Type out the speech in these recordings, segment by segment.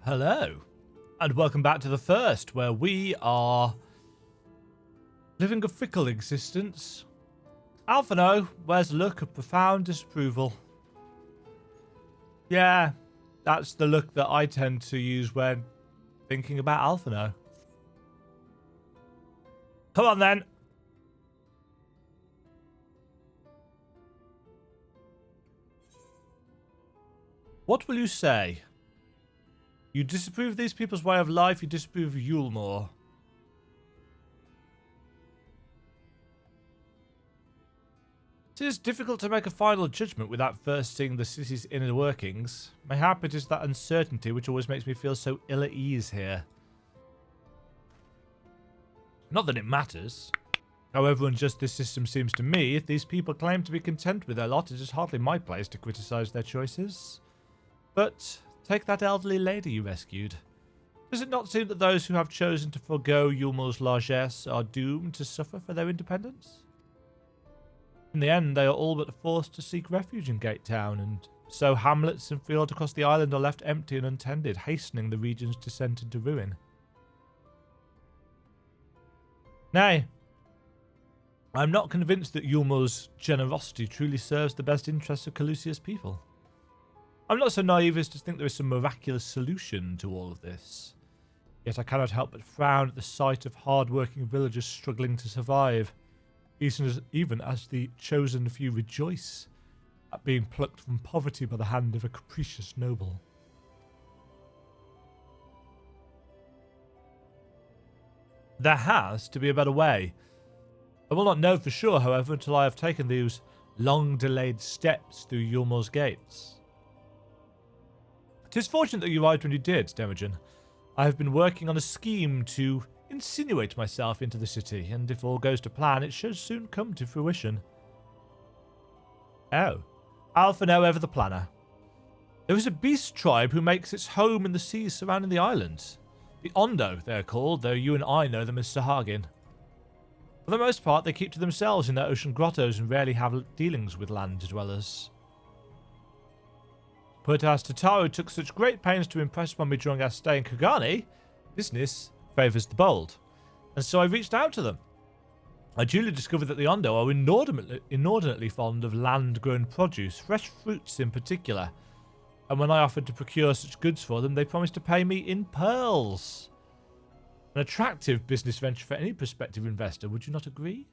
Hello, and welcome back to the first, where we are living a fickle existence. Alphino wears a look of profound disapproval. Yeah, that's the look that I tend to use when thinking about Alphino. Come on then. What will you say? You disapprove of these people's way of life, you disapprove of Yulmore. It is difficult to make a final judgment without first seeing the city's inner workings. Mayhap it is that uncertainty which always makes me feel so ill at ease here. Not that it matters. However unjust this system seems to me, if these people claim to be content with their lot, it is hardly my place to criticise their choices. But take that elderly lady you rescued. Does it not seem that those who have chosen to forego Yulmore's largesse are doomed to suffer for their independence? In the end, they are all but forced to seek refuge in Gate Town, and so hamlets and fields across the island are left empty and untended, hastening the region's descent into ruin. Nay, I am not convinced that Yulmore's generosity truly serves the best interests of Calusia's people. I'm not so naive as to think there is some miraculous solution to all of this. Yet I cannot help but frown at the sight of hard-working villagers struggling to survive, even as the chosen few rejoice at being plucked from poverty by the hand of a capricious noble. There has to be a better way. I will not know for sure, however, until I have taken those long-delayed steps through Yulmore's gates. 'Tis fortunate that you arrived when you did, Demajen. I have been working on a scheme to insinuate myself into the city, and if all goes to plan, it should soon come to fruition. Oh, Alphino ever the planner. There is a beast tribe who makes its home in the seas surrounding the island. The Ondo, they are called, though you and I know them as Sahagin. For the most part, they keep to themselves in their ocean grottos and rarely have dealings with land dwellers. But as Tataru took such great pains to impress upon me during our stay in Kugani, business favours the bold, and so I reached out to them. I duly discovered that the Ondo are inordinately fond of land-grown produce, fresh fruits in particular, and when I offered to procure such goods for them, they promised to pay me in pearls. An attractive business venture for any prospective investor, would you not agree?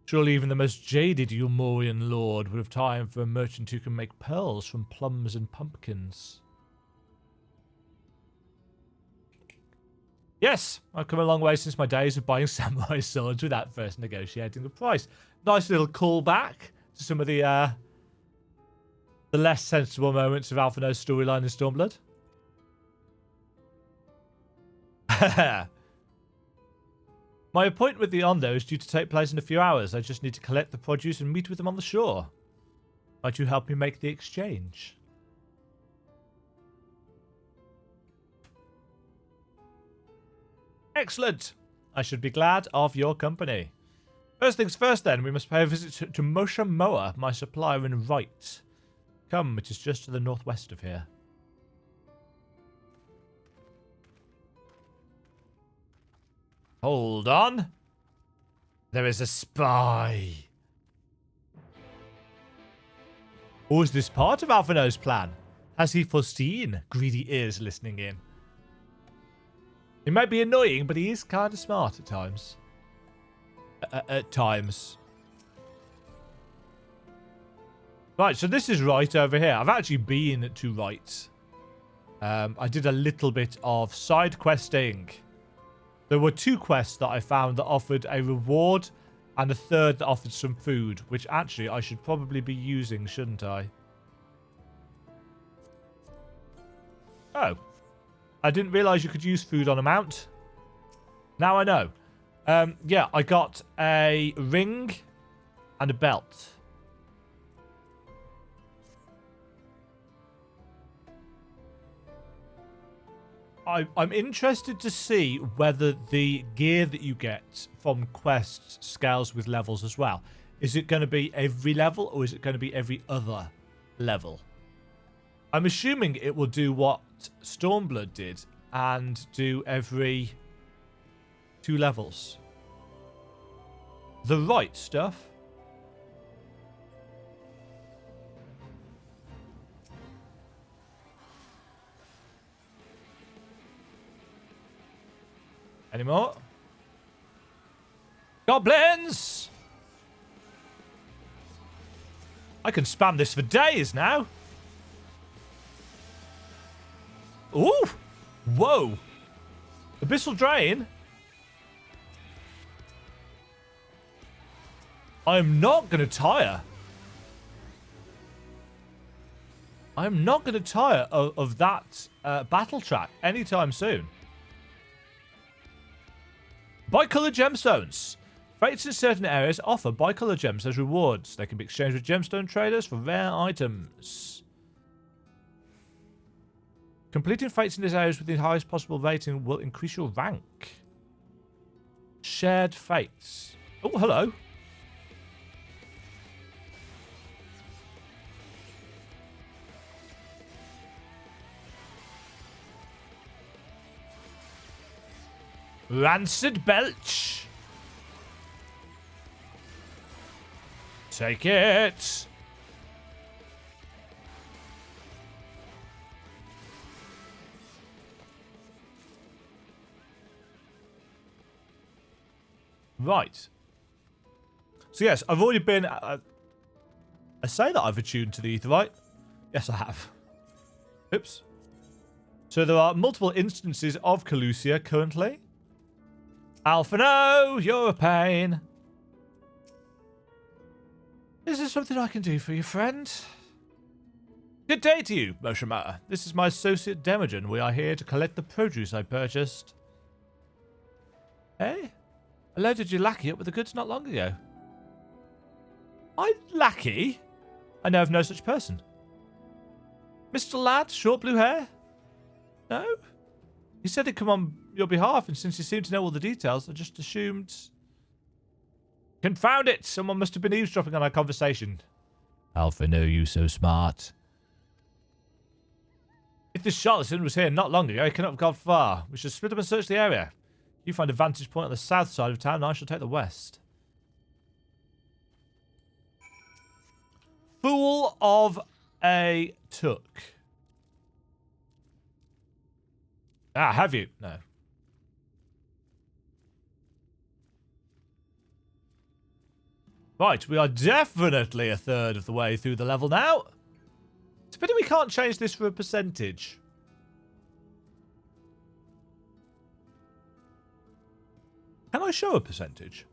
Surely even the most jaded Yulmorian lord would have time for a merchant who can make pearls from plums and pumpkins. Yes, I've come a long way since my days of buying samurai swords without first negotiating the price. Nice little callback to some of the less sensible moments of Alphino's storyline in Stormblood. My appointment with the Ondo is due to take place in a few hours. I just need to collect the produce and meet with them on the shore. Might you help me make the exchange? Excellent. I should be glad of your company. First things first then, we must pay a visit to Mosha Moa, my supplier in Wright. Come, it is just to the northwest of here. Hold on. There is a spy. Or is this part of Alphino's plan? Has he foreseen greedy ears listening in? He might be annoying, but he is kind of smart at times. At times. Right, so this is Wright over here. I've actually been to Wright. I did a little bit of side questing. There were 2 quests that I found that offered a reward and a third that offered some food, which actually I should probably be using, shouldn't I? Oh. I didn't realise you could use food on a mount. Now I know. Yeah, I got a ring and a belt. I'm interested to see whether the gear that you get from quests scales with levels as well. Is it going to be every level, or is it going to be every other level? I'm assuming it will do what Stormblood did and do every 2 levels. The right stuff. Any more? Goblins! I can spam this for days now. Ooh! Whoa! Abyssal Drain? I'm not going to tire. I'm not going to tire of that battle track anytime soon. Bicolor gemstones. Fates in certain areas offer bicolor gems as rewards. They can be exchanged with gemstone traders for rare items. Completing fates in these areas with the highest possible rating will increase your rank. Shared fates. Oh, hello. Rancid Belch. Take it. Right. So yes, I've already been... I say that I've attuned to the Aetheryte. Yes, I have. Oops. So there are multiple instances of Calusia currently. Alpha, no, you're a pain. Is there something I can do for you, friend? Good day to you, Moshima. This is my associate Demajen. We are here to collect the produce I purchased. Hey? I loaded your lackey up with the goods not long ago. My lackey? I know of no such person. Mr. Lad, short blue hair? No? He said he'd come on your behalf, and since he seemed to know all the details, I just assumed... Confound it! Someone must have been eavesdropping on our conversation. Alpha, no, you so smart. If this charlatan was here not long ago, he cannot have gone far. We should split up and search the area. You find a vantage point on the south side of town, and I shall take the west. Fool of a Took. Ah, have you? No. Right, we are definitely a third of the way through the level now. It's a pity we can't change this for a percentage. Can I show a percentage?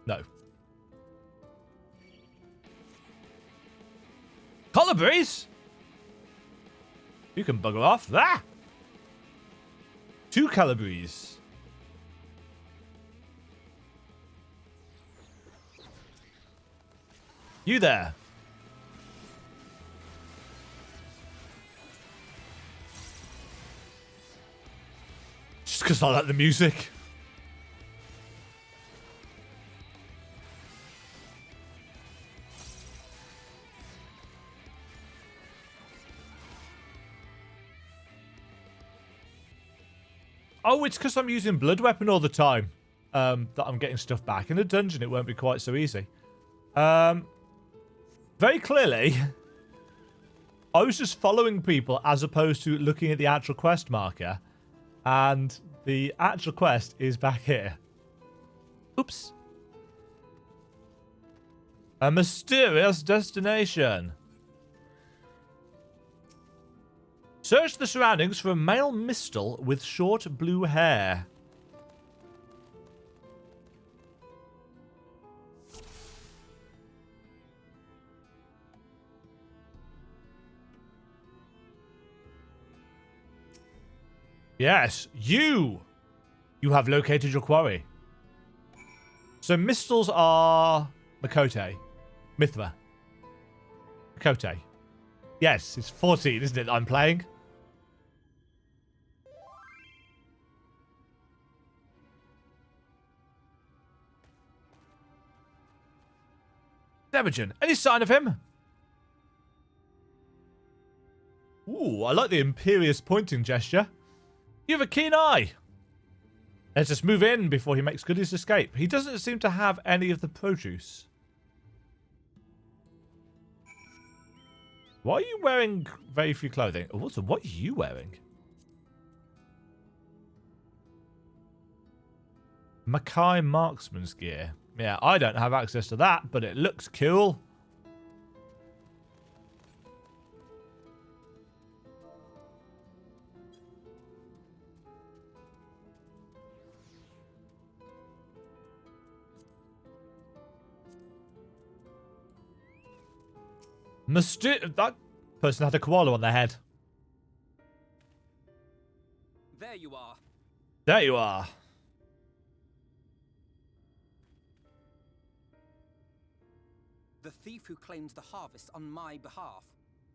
No. Colibris? You can bugger off. Ah! 2 Colibris. You there. Just because I like the music. Oh, it's because I'm using Blood Weapon all the time that I'm getting stuff back. In a dungeon, it won't be quite so easy. Very clearly, I was just following people as opposed to looking at the actual quest marker. And the actual quest is back here. Oops. A mysterious destination. Search the surroundings for a male mistle with short blue hair. Yes, you! You have located your quarry. So mistles are Makote. Mithra. Makote. Yes, it's 14, isn't it, I'm playing? Demajen, any sign of him? Ooh, I like the imperious pointing gesture. You have a keen eye. Let's just move in before he makes good his escape. He doesn't seem to have any of the produce. Why are you wearing very few clothing? Also, what are you wearing? Mackay Marksman's gear. Yeah, I don't have access to that, but it looks cool. That person had a koala on their head. There you are. There you are. The thief who claims the harvest on my behalf.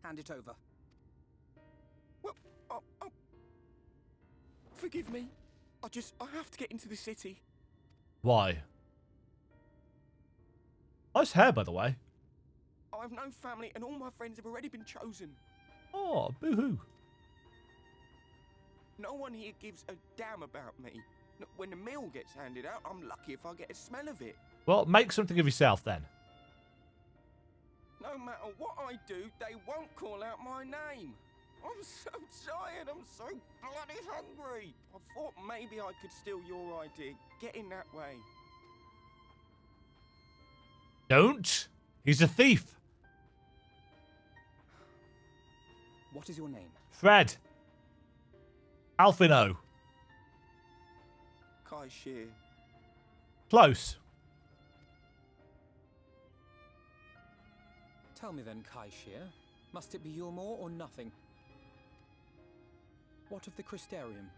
Hand it over. Well, forgive me. I have to get into the city. Why? Nice hair, by the way. I have no family and all my friends have already been chosen. Oh, boo-hoo. No one here gives a damn about me. When the meal gets handed out, I'm lucky if I get a smell of it. Well, make something of yourself then. No matter what I do, they won't call out my name. I'm so tired, I'm so bloody hungry. I thought maybe I could steal your idea. Get in that way. Don't. He's a thief. What is your name? Fred. Alfino. Kai Shear. Close. Tell me then, Kai Shear. Must it be Yulmore or nothing? What of the Christerium?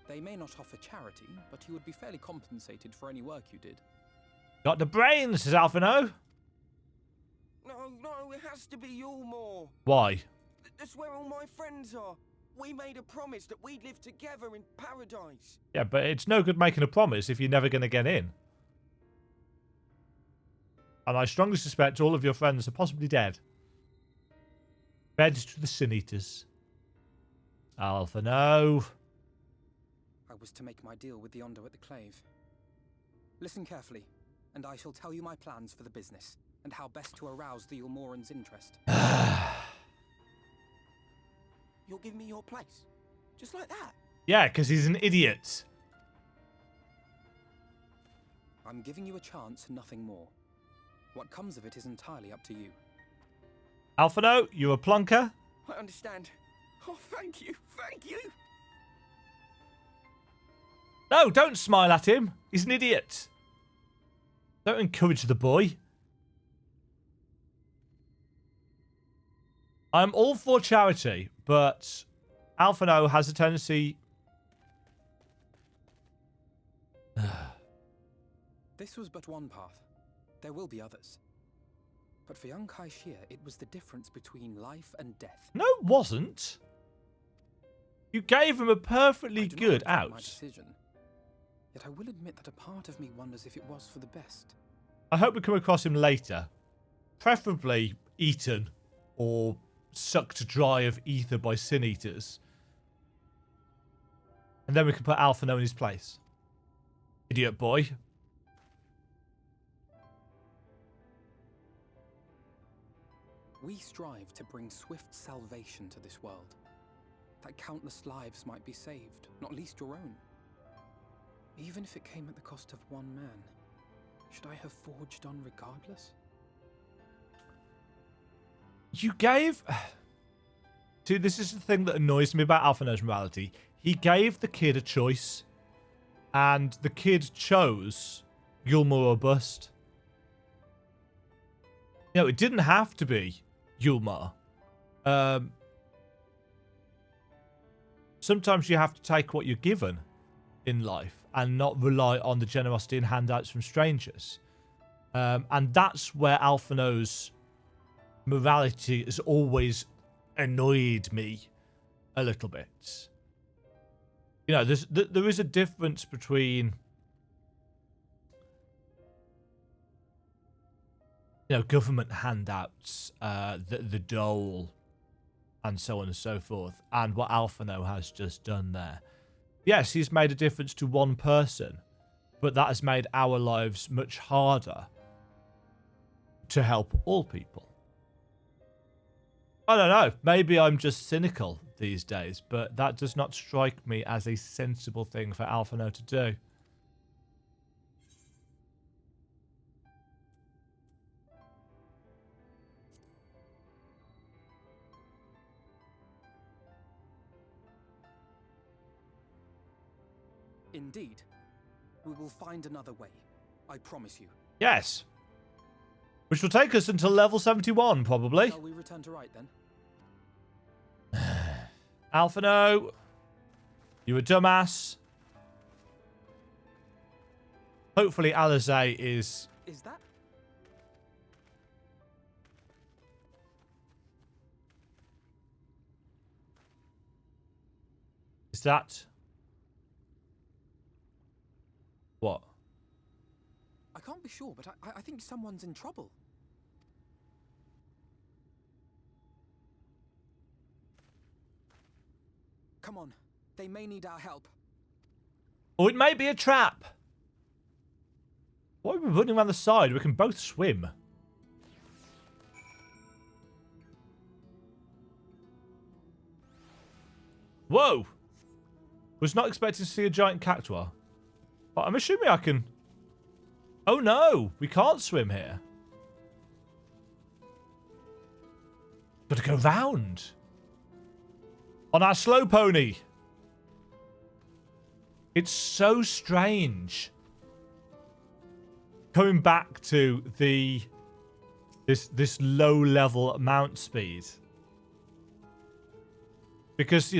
They may not offer charity, but you would be fairly compensated for any work you did. Got the brains, says Alfino. No, it has to be Yulmore. Why? That's where all my friends are. We made a promise that we'd live together in paradise. Yeah, but it's no good making a promise if you're never going to get in. And I strongly suspect all of your friends are possibly dead. Fed to the Sin Eaters. Alfino. I was to make my deal with the Ondo at the Clave. Listen carefully, and I shall tell you my plans for the business, and how best to arouse the Yulmoran's interest. You'll give me your place? Just like that? Yeah, because he's an idiot. I'm giving you a chance, nothing more. What comes of it is entirely up to you. Alfino, you're a plonker. I understand. Oh, thank you. Thank you. No, don't smile at him. He's an idiot. Don't encourage the boy. I'm all for charity, but Alfino has a tendency... This was but one path. There will be others. But for young Kai Shear, it was the difference between life and death. No, it wasn't. You gave him a perfectly good out. My decision. Yet I will admit that a part of me wonders if it was for the best. I hope we come across him later. Preferably eaten or sucked dry of ether by Sin Eaters. And then we can put Alfino in his place. Idiot boy. We strive to bring swift salvation to this world. That countless lives might be saved, not least your own. Even if it came at the cost of one man, should I have forged on regardless? You gave... See, this is the thing that annoys me about Alfino's morality. He gave the kid a choice, and the kid chose Yulmore or bust. You know, it didn't have to be Yulmore. Sometimes you have to take what you're given in life and not rely on the generosity and handouts from strangers. And that's where Alfino's morality has always annoyed me a little bit. You know, there is a difference between... government handouts, the dole, and so on and so forth, and what Alphino has just done there. Yes, he's made a difference to one person, but that has made our lives much harder to help all people. I don't know. Maybe I'm just cynical these days, but that does not strike me as a sensible thing for Alphino to do. Indeed. We will find another way. I promise you. Yes. Which will take us until level 71, probably. Shall we return to Wright then? Alphino, you a dumbass. Hopefully Alizé is... Is that? Is that... What? I can't be sure, but I think someone's in trouble. Come on. They may need our help. Oh, it may be a trap. Why are we running around the side? We can both swim. Whoa! Was not expecting to see a giant cactuar. But I'm assuming I can... Oh no! We can't swim here. Got to go round. On our slow pony. It's so strange. Coming back to this low level mount speed. Because,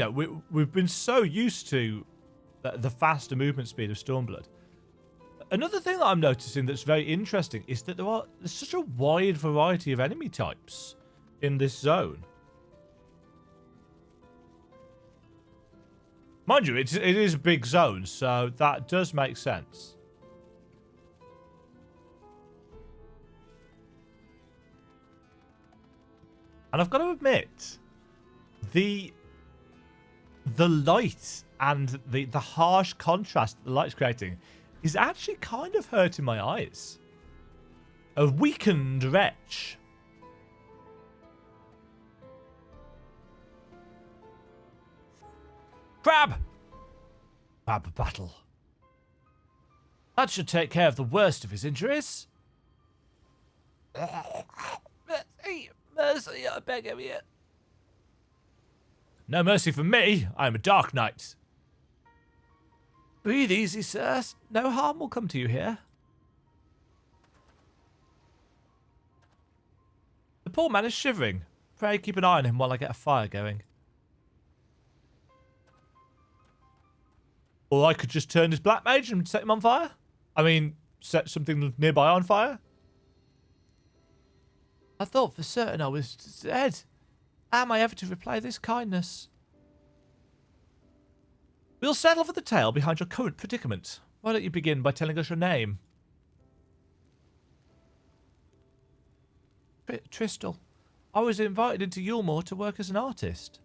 we've been so used to the faster movement speed of Stormblood. Another thing that I'm noticing that's very interesting is that there's such a wide variety of enemy types in this zone. Mind you, it is a big zone, so that does make sense. And I've got to admit, the light and the harsh contrast that the light's creating is actually kind of hurting my eyes. A weakened wretch. Crab! Crab battle. That should take care of the worst of his injuries. Mercy, mercy, I beg of you. No mercy for me. I am a Dark Knight. Breathe easy, sir. No harm will come to you here. The poor man is shivering. Pray keep an eye on him while I get a fire going. Or I could just turn his black mage and set him on fire. I mean, set something nearby on fire. I thought for certain I was dead. How am I ever to repay this kindness? We'll settle for the tale behind your current predicament. Why don't you begin by telling us your name? Tristel. I was invited into Yulmore to work as an artist.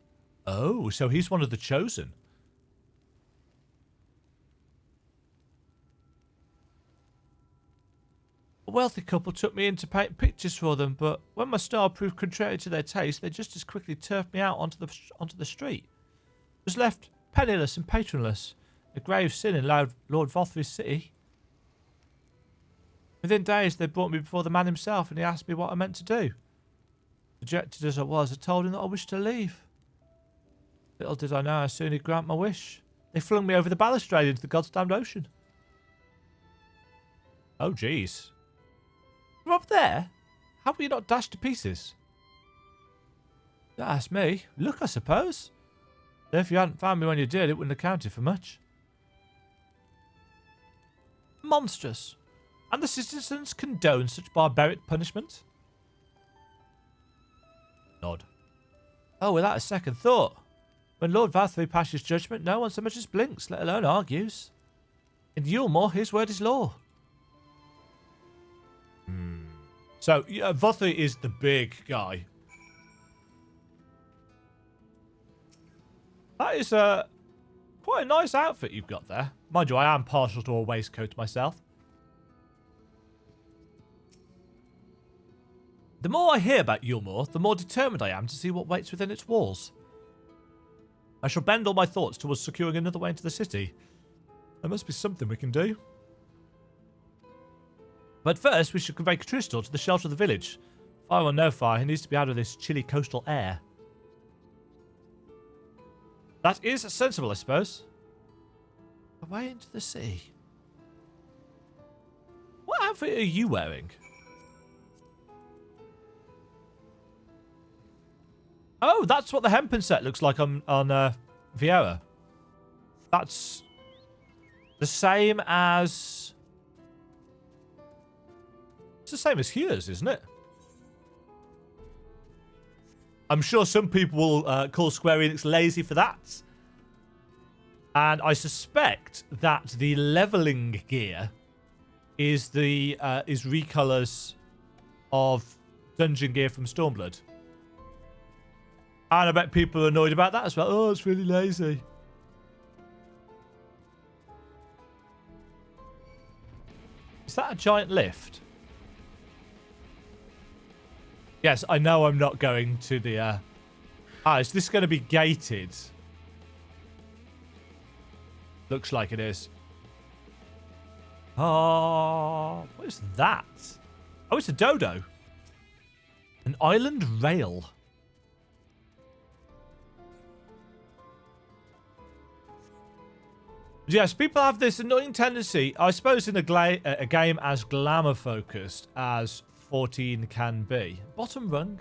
Oh, so he's one of the chosen. A wealthy couple took me in to paint pictures for them, but when my style proved contrary to their taste, they just as quickly turfed me out onto the street. I was left penniless and patronless, a grave sin in Lord Vothry's city. Within days, they brought me before the man himself, and he asked me what I meant to do. Dejected as I was, I told him that I wished to leave. Little did I know how soon he'd grant my wish. They flung me over the balustrade into the goddamned ocean. Oh, jeez. You're up there? How were you not dashed to pieces? Don't ask me. Look, I suppose. Though if you hadn't found me when you did, it wouldn't have counted for much. Monstrous. And the citizens condone such barbaric punishment? Nod. Oh, without a second thought. When Lord Vothry passes judgment, no one so much as blinks, let alone argues. In Yulmore, his word is law. So, yeah, Vothi is the big guy. That is quite a nice outfit you've got there. Mind you, I am partial to a waistcoat myself. The more I hear about Yulmore, the more determined I am to see what waits within its walls. I shall bend all my thoughts towards securing another way into the city. There must be something we can do. But first, we should convey Crystal to the shelter of the village. Fire or no fire, he needs to be out of this chilly coastal air. That is sensible, I suppose. Away into the sea. What outfit are you wearing? Oh, that's what the hempen set looks like on Vieira. That's the same as... It's the same as Hugh's, isn't it? I'm sure some people will call Square Enix lazy for that. And I suspect that the leveling gear is the recolors of dungeon gear from Stormblood. And I bet people are annoyed about that as well. Oh, it's really lazy. Is that a giant lift? Yes, I know I'm not going to the... is this going to be gated? Looks like it is. Oh, what is that? Oh, it's a dodo. An island rail. Yes, people have this annoying tendency, I suppose, in a game as glamour-focused as 14 can be. Bottom rung.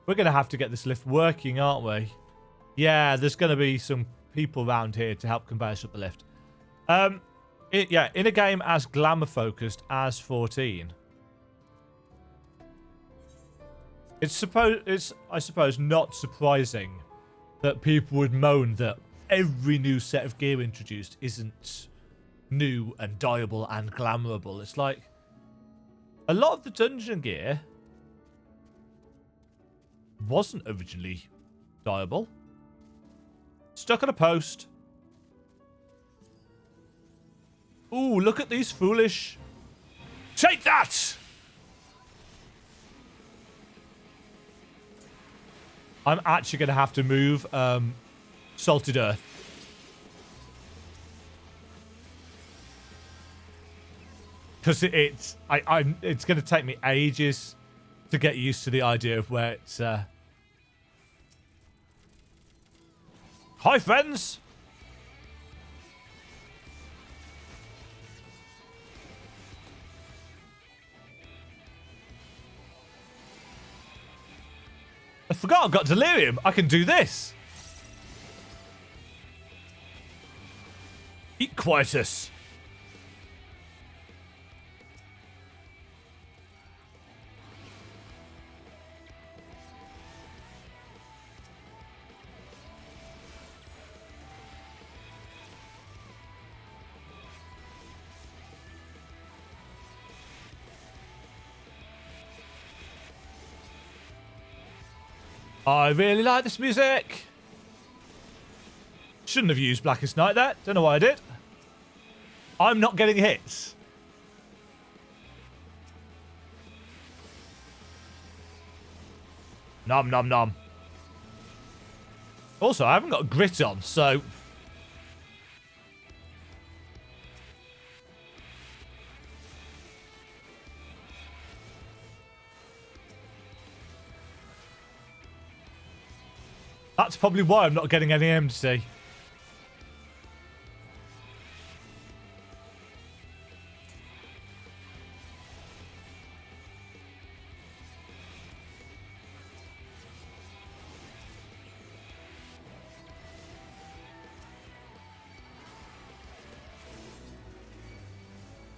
We're going to have to get this lift working, aren't we? Yeah, there's going to be some people around here to help convey us up the lift. Yeah, in a game as glamour-focused as 14. It's, I suppose, not surprising that people would moan that every new set of gear introduced isn't new and dyeable and glamourable. It's like a lot of the dungeon gear wasn't originally dyeable. Stuck on a post. Ooh, look at these foolish... Take that! I'm actually going to have to move Salted Earth. Because it's going to take me ages to get used to the idea of where it's... Hi, friends! I forgot I've got delirium. I can do this. Eat quietus. I really like this music. Shouldn't have used Blackest Night there. Don't know why I did. I'm not getting hits. Nom nom nom. Also, I haven't got grit on, so... That's probably why I'm not getting any empty.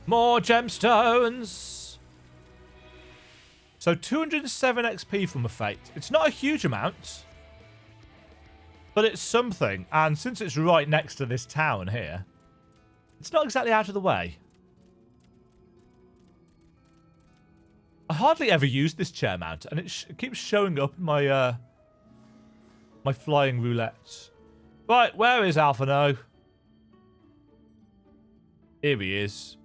More gemstones. So 207 XP from a fate. It's not a huge amount. But it's something, and since it's right next to this town here, it's not exactly out of the way. I hardly ever use this chair mount, and it keeps showing up in my my flying roulette. Right, where is Alphino? Here he is.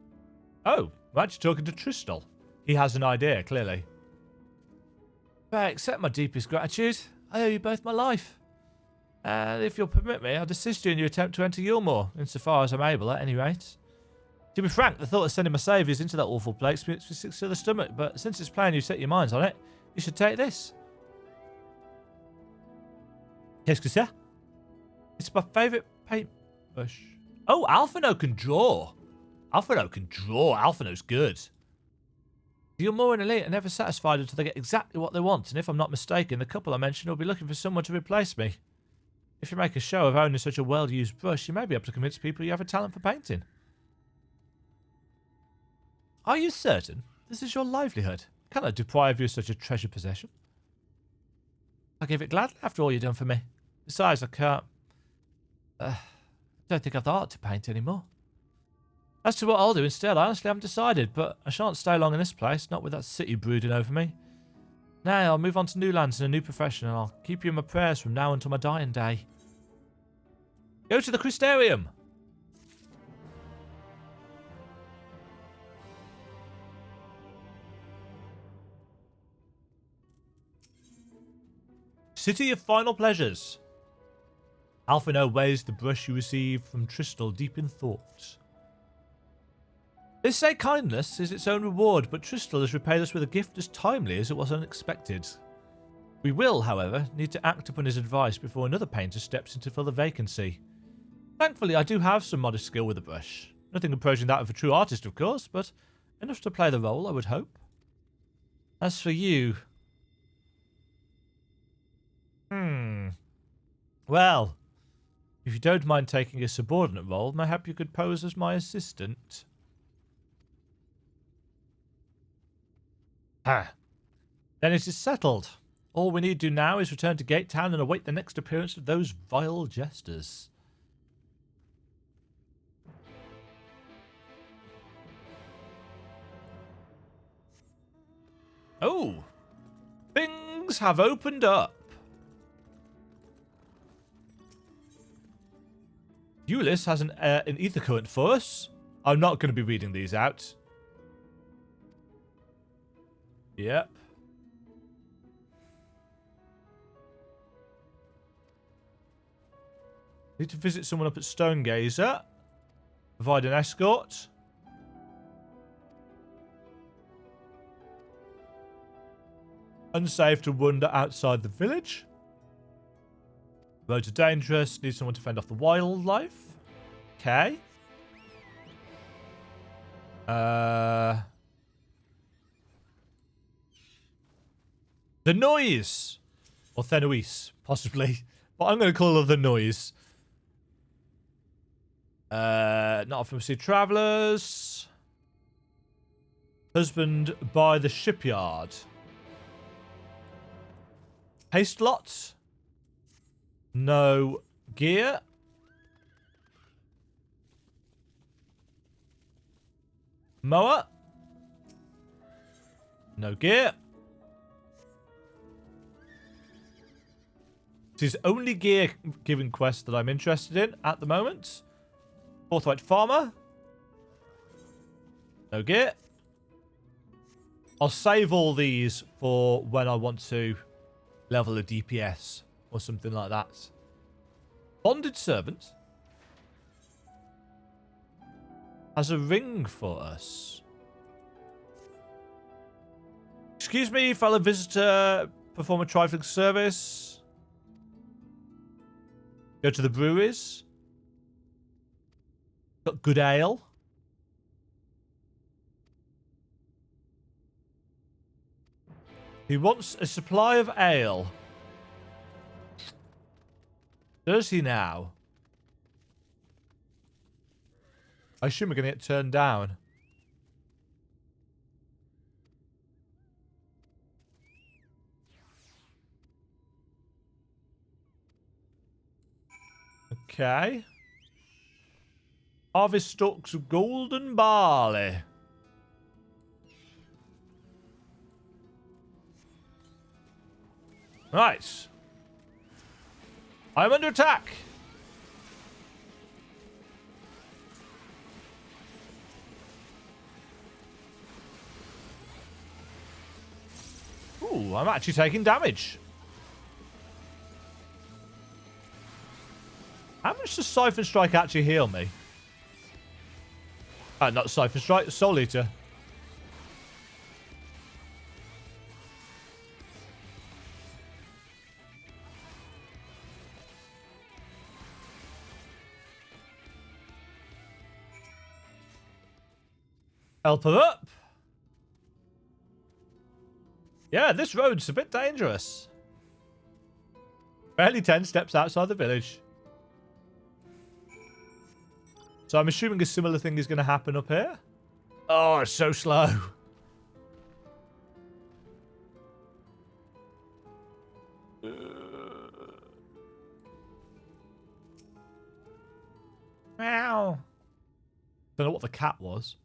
Oh, I'm actually talking to Tristal. He has an idea, clearly. Right, accept my deepest gratitude. I owe you both my life. And if you'll permit me, I'll assist you in your attempt to enter Yulmore, insofar as I'm able, at any rate. To be frank, the thought of sending my saviours into that awful place makes me sick to the stomach, but since it's plain you set your minds on it, you should take this. Qu'est-ce que c'est? It's my favourite paintbrush. Oh, Alphino can draw. Alphino can draw. Alphino's good. The Yulmore and Elite are never satisfied until they get exactly what they want, and if I'm not mistaken, the couple I mentioned will be looking for someone to replace me. If you make a show of owning such a well-used brush, you may be able to convince people you have a talent for painting. Are you certain? This is your livelihood. Can I deprive you of such a treasured possession? I'll give it gladly after all you've done for me. Besides, I can't... don't think I've the heart to paint anymore. As to what I'll do instead, I honestly haven't decided, but I shan't stay long in this place, not with that city brooding over me. Now, I'll move on to new lands and a new profession, and I'll keep you in my prayers from now until my dying day. Go to the Crystarium! City of Final Pleasures. Alphino weighs the brush you received from Tristal deep in thought. They say kindness is its own reward, but Tristal has repaid us with a gift as timely as it was unexpected. We will, however, need to act upon his advice before another painter steps in to fill the vacancy. Thankfully, I do have some modest skill with the brush. Nothing approaching that of a true artist, of course, but enough to play the role, I would hope. As for you... Well, if you don't mind taking a subordinate role, mayhap you could pose as my assistant. Ah. Then it is settled. All we need to do now is return to Gate Town and await the next appearance of those vile jesters. Oh! Things have opened up. Ulyss has an ether current for us. I'm not going to be reading these out. Yep. Need to visit someone up at Stonegazer. Provide an escort. Unsafe to wander outside the village. Roads are dangerous. Need someone to fend off the wildlife. Okay. The noise. Or Thenoise, possibly. But I'm going to call her the noise. Not from sea travellers. Husband by the shipyard. Haste lots. No gear. Mower. No gear. This is only gear giving quest that I'm interested in at the moment. Forthright farmer. No gear. I'll save all these for when I want to level a DPS or something like that. Bonded servant has a ring for us. Excuse me, fellow visitor. Perform a trifling service. Go to the breweries. Got good ale. He wants a supply of ale. Does he now? I assume we're going to get turned down. Okay. Harvest stalks of golden barley. Right. I'm under attack. Ooh, I'm actually taking damage. How much does Siphon Strike actually heal me? Not Siphon Strike, Soul Eater. Help her up. Yeah, this road's a bit dangerous. Barely 10 steps outside the village. So I'm assuming a similar thing is going to happen up here. Oh, it's so slow. Meow. Don't know what the cat was.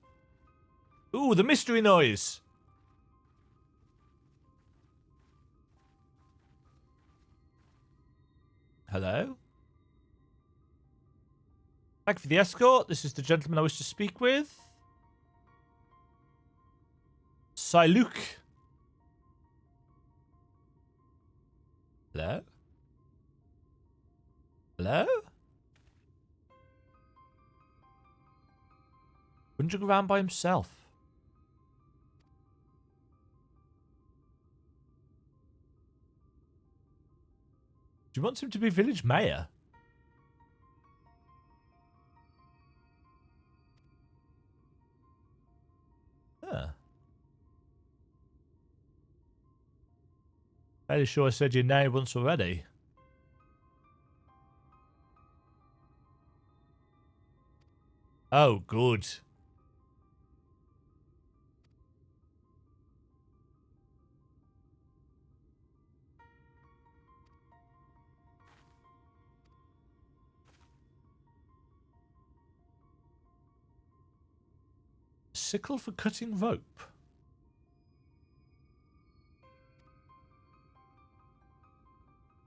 Ooh, the mystery noise. Hello? Thank you for the escort. This is the gentleman I wish to speak with. Siluk. Hello? Hello? Wandering around by himself. Do you want him to be village mayor? Huh. Fairly sure I said your name once already. Oh, good. Sickle for cutting rope.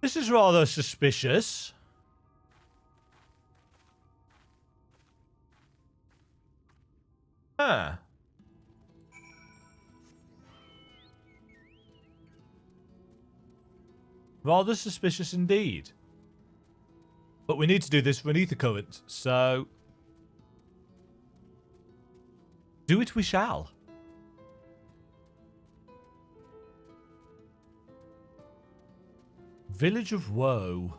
This is rather suspicious. Huh. Rather suspicious indeed. But we need to do this for an ether current, so... do it we shall. Village of Woe.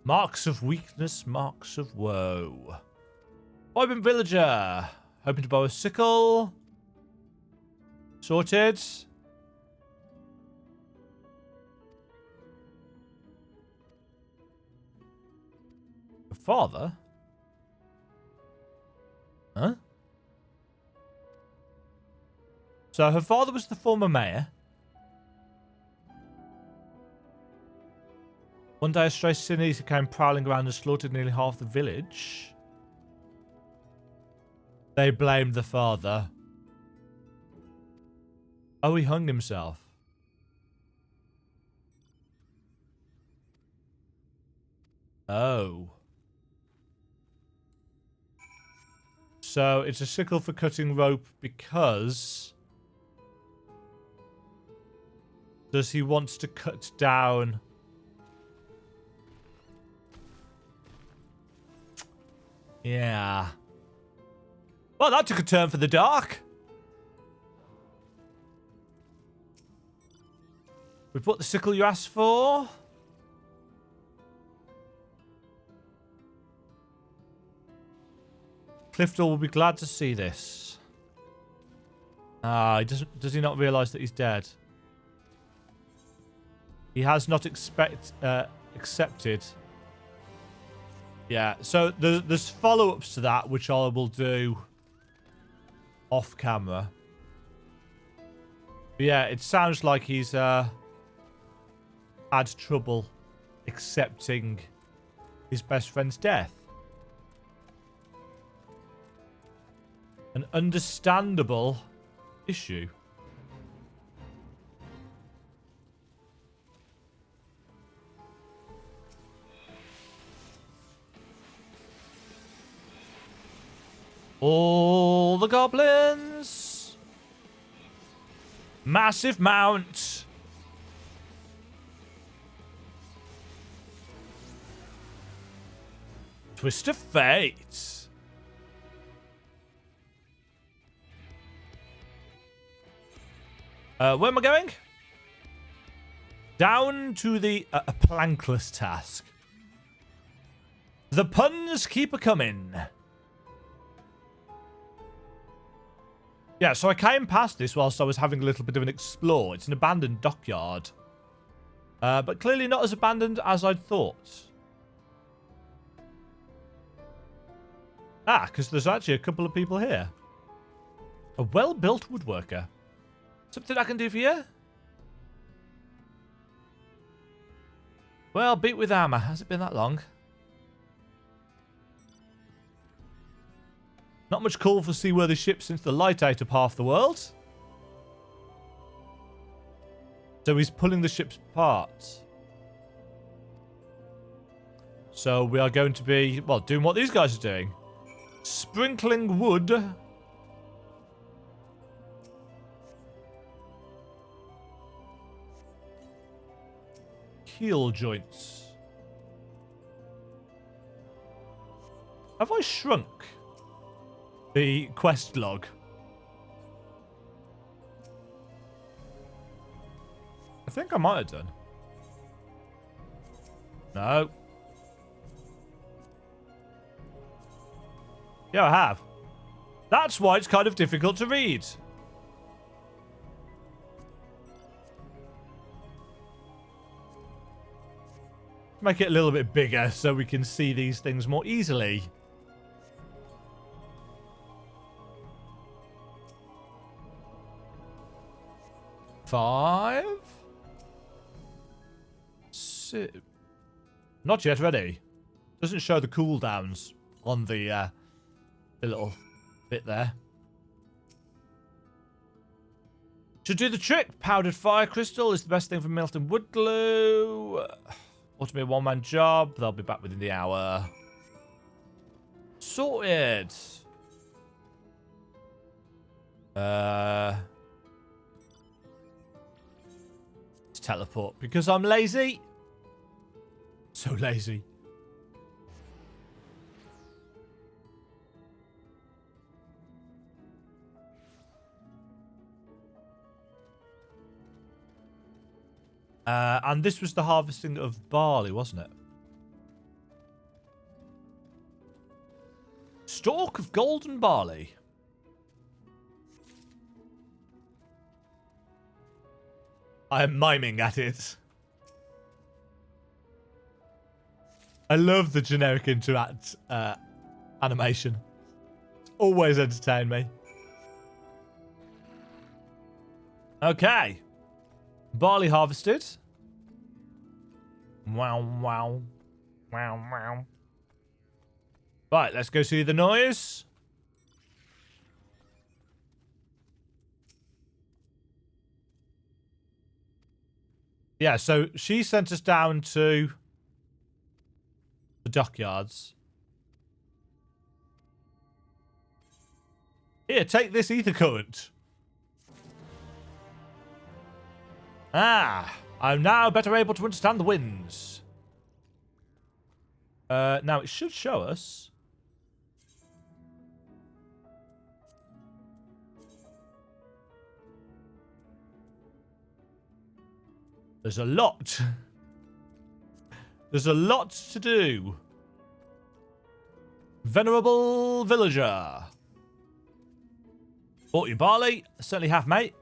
Marks of weakness, marks of woe. Vibrant villager. Hoping to borrow a sickle. Sorted. A father? Huh? So her father was the former mayor. One day a stray sin eater came prowling around and slaughtered nearly half the village. They blamed the father. Oh, he hung himself. Oh. So it's a sickle for cutting rope because... does he want to cut down... yeah. Well, that took a turn for the dark. We put the sickle you asked for. Clifton will be glad to see this. Ah, does he not realise that he's dead? He has not accepted. Yeah, so there's follow-ups to that, which I will do off camera. But yeah, it sounds like he's had trouble accepting his best friend's death. An understandable issue. All the goblins. Massive mount. Twist of fate. Where am I going? Down to the plankless task. The puns keep a-coming. Yeah, so I came past this whilst I was having a little bit of an explore. It's an abandoned dockyard. But clearly not as abandoned as I'd thought. Ah, because there's actually a couple of people here. A well-built woodworker. Something I can do for you? Well, beat with hammer. Has it been that long? Not much call for seaworthy ships since the light ate up half the world. So he's pulling the ships apart. So we are going to be, well, doing what these guys are doing. Sprinkling wood. Keel joints. Have I shrunk the quest log? I think I might have done. No. Yeah, I have. That's why it's kind of difficult to read. Make it a little bit bigger so we can see these things more easily. Five. Six. Not yet ready. Doesn't show the cooldowns on the little bit there. Should do the trick. Powdered fire crystal is the best thing for melting wood glue. Automate one-man job. They'll be back within the hour. Sorted. Let's teleport because I'm lazy. So lazy. And this was the harvesting of barley, wasn't it? Stalk of golden barley. I am miming at it. I love the generic interact animation. It's always entertained me. Okay. Barley harvested. Wow, wow. Wow, wow. Right, let's go see the noise. Yeah, so she sent us down to the dockyards. Here, take this ether current. Ah, I'm now better able to understand the winds. Now it should show us. There's a lot. There's a lot to do. Venerable villager. Bought you barley. Certainly have, mate.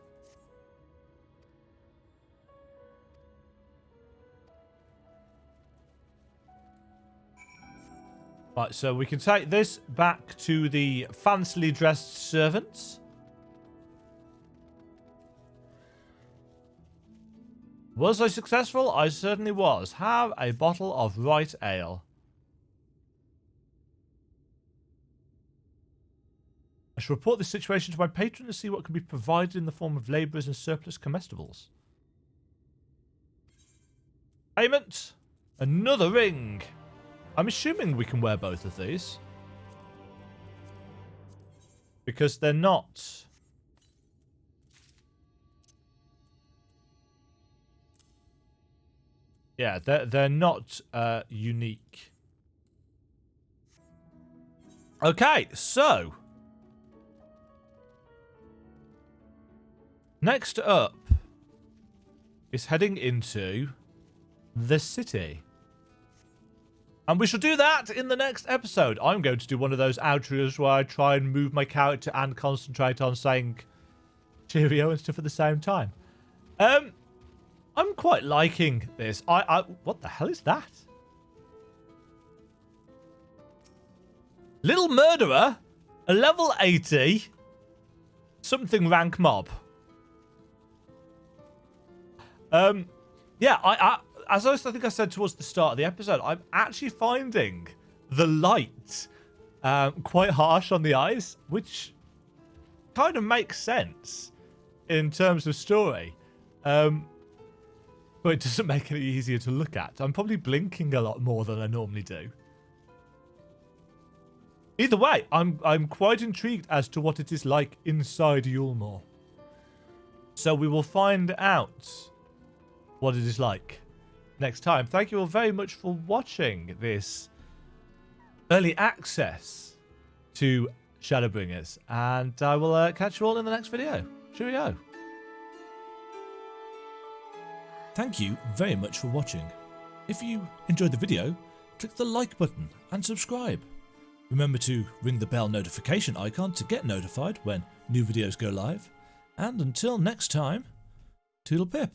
Right, so we can take this back to the fancily dressed servants. Was I successful? I certainly was. Have a bottle of Wright ale. I shall report this situation to my patron to see what can be provided in the form of labourers and surplus comestibles. Payment. Another ring. I'm assuming we can wear both of these. because they're not. Yeah, they're not unique. Okay, so next up is heading into the city. And we shall do that in the next episode. I'm going to do one of those outros where I try and move my character and concentrate on saying cheerio and stuff at the same time. I'm quite liking this. What the hell is that? Little Murderer, a level 80, something rank mob. Yeah, as I think I said towards the start of the episode, I'm actually finding the light quite harsh on the eyes, which kind of makes sense in terms of story. But it doesn't make it any easier to look at. I'm probably blinking a lot more than I normally do. Either way, I'm quite intrigued as to what it is like inside Yulmore. So we will find out what it is like next time. Thank you all very much for watching this early access to Shadowbringers, and I will catch you all in the next video. Cheerio. Thank you very much for watching. If you enjoyed the video, click the like button and subscribe. Remember to ring the bell notification icon to get notified when new videos go live. And until next time, toodle pip.